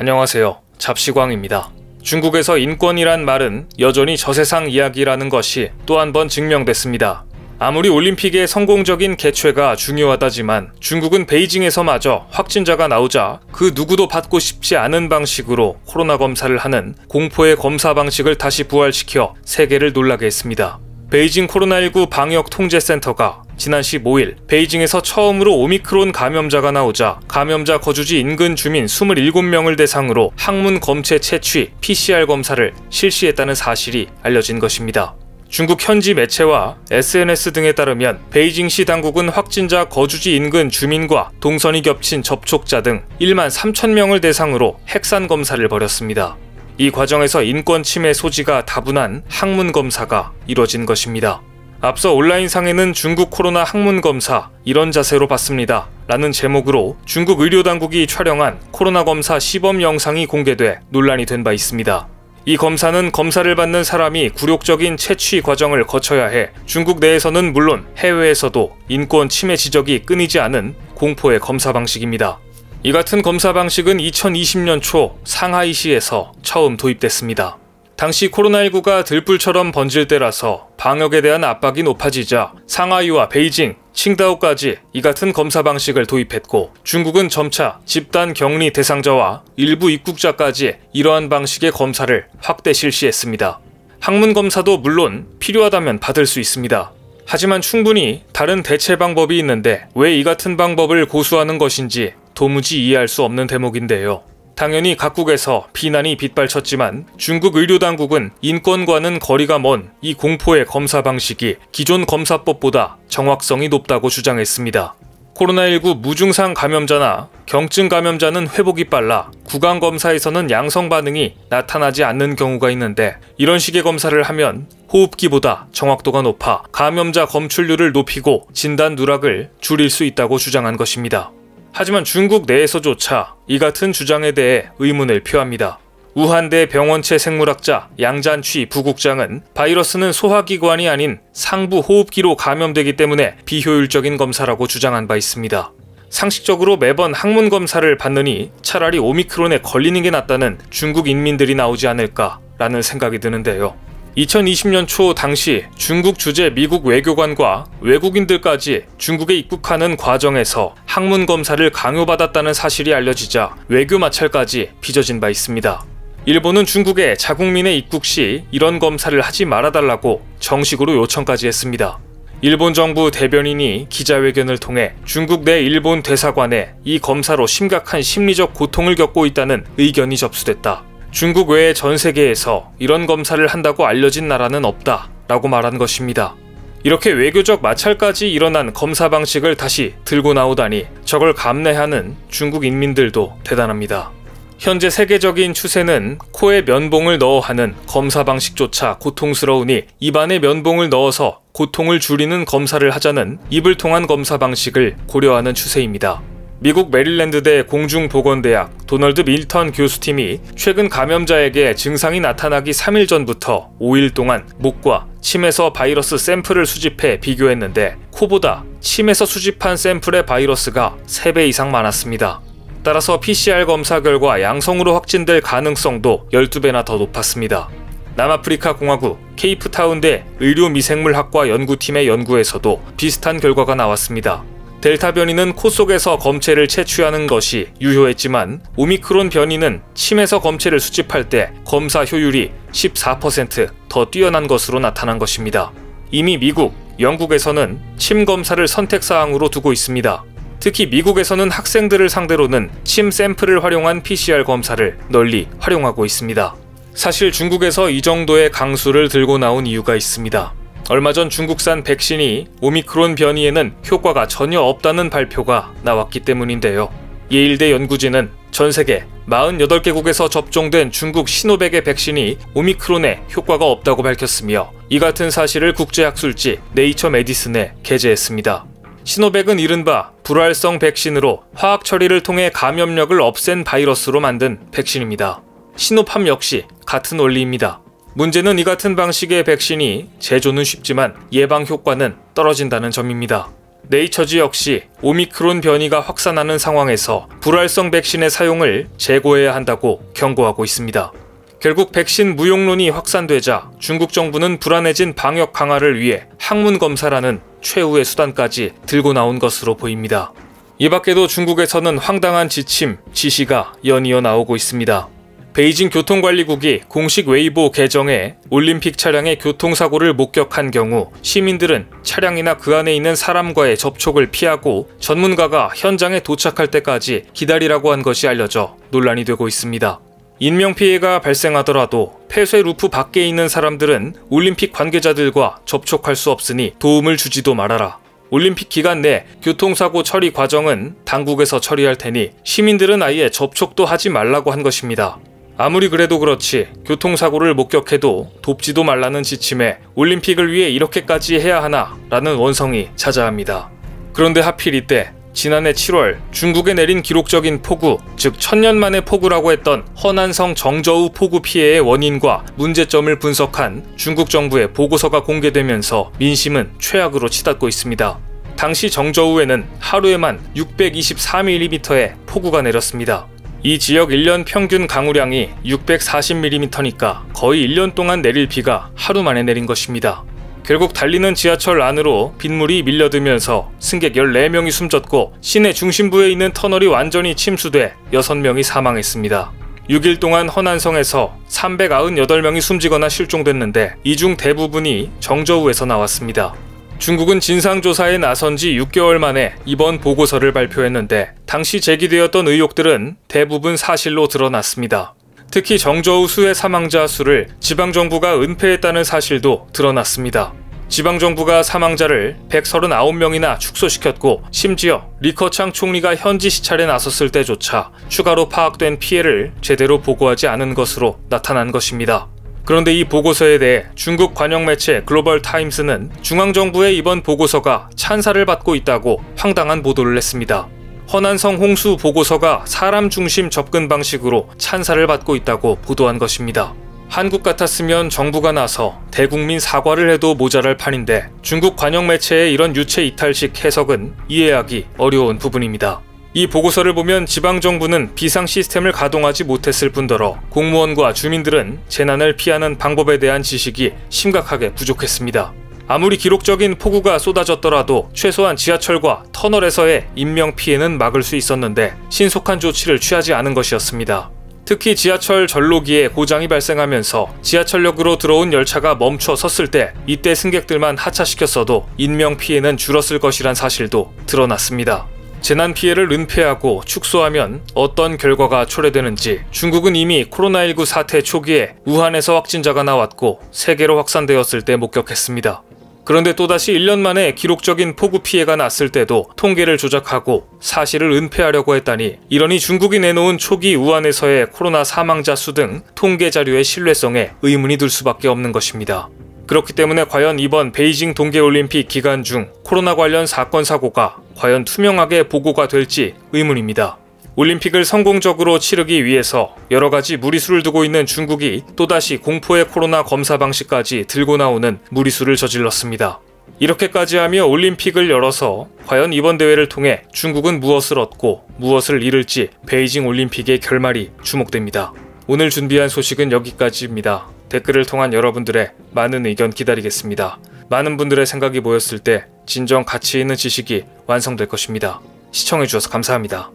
안녕하세요. 잡시광입니다. 중국에서 인권이란 말은 여전히 저세상 이야기라는 것이 또 한 번 증명됐습니다. 아무리 올림픽의 성공적인 개최가 중요하다지만 중국은 베이징에서마저 확진자가 나오자 그 누구도 받고 싶지 않은 방식으로 코로나 검사를 하는 공포의 검사 방식을 다시 부활시켜 세계를 놀라게 했습니다. 베이징 코로나19 방역통제센터가 지난 15일 베이징에서 처음으로 오미크론 감염자가 나오자 감염자 거주지 인근 주민 27명을 대상으로 항문 검체 채취 PCR 검사를 실시했다는 사실이 알려진 것입니다. 중국 현지 매체와 SNS 등에 따르면 베이징시 당국은 확진자 거주지 인근 주민과 동선이 겹친 접촉자 등 1만 3천 명을 대상으로 핵산 검사를 벌였습니다. 이 과정에서 인권 침해 소지가 다분한 항문 검사가 이뤄진 것입니다. 앞서 온라인상에는 중국 코로나 항문 검사 이런 자세로 받습니다 라는 제목으로 중국 의료당국이 촬영한 코로나 검사 시범 영상이 공개돼 논란이 된 바 있습니다. 이 검사는 검사를 받는 사람이 굴욕적인 채취 과정을 거쳐야 해 중국 내에서는 물론 해외에서도 인권 침해 지적이 끊이지 않은 공포의 검사 방식입니다. 이 같은 검사 방식은 2020년 초 상하이시에서 처음 도입됐습니다. 당시 코로나19가 들불처럼 번질 때라서 방역에 대한 압박이 높아지자 상하이와 베이징, 칭다오까지 이 같은 검사 방식을 도입했고 중국은 점차 집단 격리 대상자와 일부 입국자까지 이러한 방식의 검사를 확대 실시했습니다. 항문 검사도 물론 필요하다면 받을 수 있습니다. 하지만 충분히 다른 대체 방법이 있는데 왜 이 같은 방법을 고수하는 것인지 도무지 이해할 수 없는 대목인데요. 당연히 각국에서 비난이 빗발쳤지만 중국 의료당국은 인권과는 거리가 먼 이 공포의 검사 방식이 기존 검사법보다 정확성이 높다고 주장했습니다. 코로나19 무증상 감염자나 경증 감염자는 회복이 빨라 구강검사에서는 양성 반응이 나타나지 않는 경우가 있는데 이런 식의 검사를 하면 호흡기보다 정확도가 높아 감염자 검출률을 높이고 진단 누락을 줄일 수 있다고 주장한 것입니다. 하지만 중국 내에서조차 이 같은 주장에 대해 의문을 표합니다. 우한대 병원체 생물학자 양잔취 부국장은 바이러스는 소화기관이 아닌 상부 호흡기로 감염되기 때문에 비효율적인 검사라고 주장한 바 있습니다. 상식적으로 매번 항문 검사를 받느니 차라리 오미크론에 걸리는 게 낫다는 중국 인민들이 나오지 않을까라는 생각이 드는데요. 2020년 초 당시 중국 주재 미국 외교관과 외국인들까지 중국에 입국하는 과정에서 항문 검사를 강요받았다는 사실이 알려지자 외교 마찰까지 빚어진 바 있습니다. 일본은 중국에 자국민의 입국 시 이런 검사를 하지 말아달라고 정식으로 요청까지 했습니다. 일본 정부 대변인이 기자회견을 통해 중국 내 일본 대사관에 이 검사로 심각한 심리적 고통을 겪고 있다는 의견이 접수됐다. 중국 외에 전 세계에서 이런 검사를 한다고 알려진 나라는 없다 라고 말한 것입니다. 이렇게 외교적 마찰까지 일어난 검사 방식을 다시 들고 나오다니 저걸 감내하는 중국 인민들도 대단합니다. 현재 세계적인 추세는 코에 면봉을 넣어 하는 검사 방식조차 고통스러우니 입안에 면봉을 넣어서 고통을 줄이는 검사를 하자는 입을 통한 검사 방식을 고려하는 추세입니다. 미국 메릴랜드대 공중보건대학 도널드 밀턴 교수팀이 최근 감염자에게 증상이 나타나기 3일 전부터 5일 동안 목과 침에서 바이러스 샘플을 수집해 비교했는데 코보다 침에서 수집한 샘플의 바이러스가 3배 이상 많았습니다. 따라서 PCR 검사 결과 양성으로 확진될 가능성도 12배나 더 높았습니다. 남아프리카 공화국 케이프타운대 의료미생물학과 연구팀의 연구에서도 비슷한 결과가 나왔습니다. 델타 변이는 코 속에서 검체를 채취하는 것이 유효했지만 오미크론 변이는 침에서 검체를 수집할 때 검사 효율이 14% 더 뛰어난 것으로 나타난 것입니다. 이미 미국, 영국에서는 침 검사를 선택사항으로 두고 있습니다. 특히 미국에서는 학생들을 상대로는 침 샘플을 활용한 PCR 검사를 널리 활용하고 있습니다. 사실 중국에서 이 정도의 강수를 들고 나온 이유가 있습니다. 얼마 전 중국산 백신이 오미크론 변이에는 효과가 전혀 없다는 발표가 나왔기 때문인데요. 예일대 연구진은 전 세계 48개국에서 접종된 중국 시노백의 백신이 오미크론에 효과가 없다고 밝혔으며 이 같은 사실을 국제학술지 네이처 메디슨에 게재했습니다. 시노백은 이른바 불활성 백신으로 화학 처리를 통해 감염력을 없앤 바이러스로 만든 백신입니다. 시노팜 역시 같은 원리입니다. 문제는 이 같은 방식의 백신이 제조는 쉽지만 예방 효과는 떨어진다는 점입니다. 네이처지 역시 오미크론 변이가 확산하는 상황에서 불활성 백신의 사용을 재고해야 한다고 경고하고 있습니다. 결국 백신 무용론이 확산되자 중국 정부는 불안해진 방역 강화를 위해 항문 검사라는 최후의 수단까지 들고 나온 것으로 보입니다. 이 밖에도 중국에서는 황당한 지침, 지시가 연이어 나오고 있습니다. 베이징 교통관리국이 공식 웨이보 계정에 올림픽 차량의 교통사고를 목격한 경우 시민들은 차량이나 그 안에 있는 사람과의 접촉을 피하고 전문가가 현장에 도착할 때까지 기다리라고 한 것이 알려져 논란이 되고 있습니다. 인명피해가 발생하더라도 폐쇄 루프 밖에 있는 사람들은 올림픽 관계자들과 접촉할 수 없으니 도움을 주지도 말아라. 올림픽 기간 내 교통사고 처리 과정은 당국에서 처리할 테니 시민들은 아예 접촉도 하지 말라고 한 것입니다. 아무리 그래도 그렇지 교통사고를 목격해도 돕지도 말라는 지침에 올림픽을 위해 이렇게까지 해야 하나 라는 원성이 자자합니다. 그런데 하필 이때 지난해 7월 중국에 내린 기록적인 폭우, 즉 1000년 만의 폭우라고 했던 허난성 정저우 폭우 피해의 원인과 문제점을 분석한 중국 정부의 보고서가 공개되면서 민심은 최악으로 치닫고 있습니다. 당시 정저우에는 하루에만 624mm의 폭우가 내렸습니다. 이 지역 1년 평균 강우량이 640mm니까 거의 1년 동안 내릴 비가 하루 만에 내린 것입니다. 결국 달리는 지하철 안으로 빗물이 밀려들면서 승객 14명이 숨졌고 시내 중심부에 있는 터널이 완전히 침수돼 6명이 사망했습니다. 6일 동안 허난성에서 398명이 숨지거나 실종됐는데 이 중 대부분이 정저우에서 나왔습니다. 중국은 진상조사에 나선 지 6개월 만에 이번 보고서를 발표했는데 당시 제기되었던 의혹들은 대부분 사실로 드러났습니다. 특히 정저우 수해 사망자 수를 지방정부가 은폐했다는 사실도 드러났습니다. 지방정부가 사망자를 139명이나 축소시켰고 심지어 리커창 총리가 현지 시찰에 나섰을 때조차 추가로 파악된 피해를 제대로 보고하지 않은 것으로 나타난 것입니다. 그런데 이 보고서에 대해 중국 관영 매체 글로벌 타임스는 중앙정부의 이번 보고서가 찬사를 받고 있다고 황당한 보도를 했습니다. 허난성 홍수 보고서가 사람 중심 접근 방식으로 찬사를 받고 있다고 보도한 것입니다. 한국 같았으면 정부가 나서 대국민 사과를 해도 모자랄 판인데 중국 관영 매체의 이런 유체 이탈식 해석은 이해하기 어려운 부분입니다. 이 보고서를 보면 지방정부는 비상 시스템을 가동하지 못했을 뿐더러 공무원과 주민들은 재난을 피하는 방법에 대한 지식이 심각하게 부족했습니다. 아무리 기록적인 폭우가 쏟아졌더라도 최소한 지하철과 터널에서의 인명피해는 막을 수 있었는데 신속한 조치를 취하지 않은 것이었습니다. 특히 지하철 전로기에 고장이 발생하면서 지하철역으로 들어온 열차가 멈춰 섰을 때 이때 승객들만 하차시켰어도 인명피해는 줄었을 것이란 사실도 드러났습니다. 재난 피해를 은폐하고 축소하면 어떤 결과가 초래되는지 중국은 이미 코로나19 사태 초기에 우한에서 확진자가 나왔고 세계로 확산되었을 때 목격했습니다. 그런데 또다시 1년 만에 기록적인 폭우 피해가 났을 때도 통계를 조작하고 사실을 은폐하려고 했다니 이러니 중국이 내놓은 초기 우한에서의 코로나 사망자 수 등 통계 자료의 신뢰성에 의문이 들 수밖에 없는 것입니다. 그렇기 때문에 과연 이번 베이징 동계올림픽 기간 중 코로나 관련 사건 사고가 과연 투명하게 보고가 될지 의문입니다. 올림픽을 성공적으로 치르기 위해서 여러가지 무리수를 두고 있는 중국이 또다시 공포의 코로나 검사 방식까지 들고 나오는 무리수를 저질렀습니다. 이렇게까지 하며 올림픽을 열어서 과연 이번 대회를 통해 중국은 무엇을 얻고 무엇을 잃을지 베이징 올림픽의 결말이 주목됩니다. 오늘 준비한 소식은 여기까지입니다. 댓글을 통한 여러분들의 많은 의견 기다리겠습니다. 많은 분들의 생각이 모였을 때 진정 가치 있는 지식이 완성될 것입니다. 시청해주셔서 감사합니다.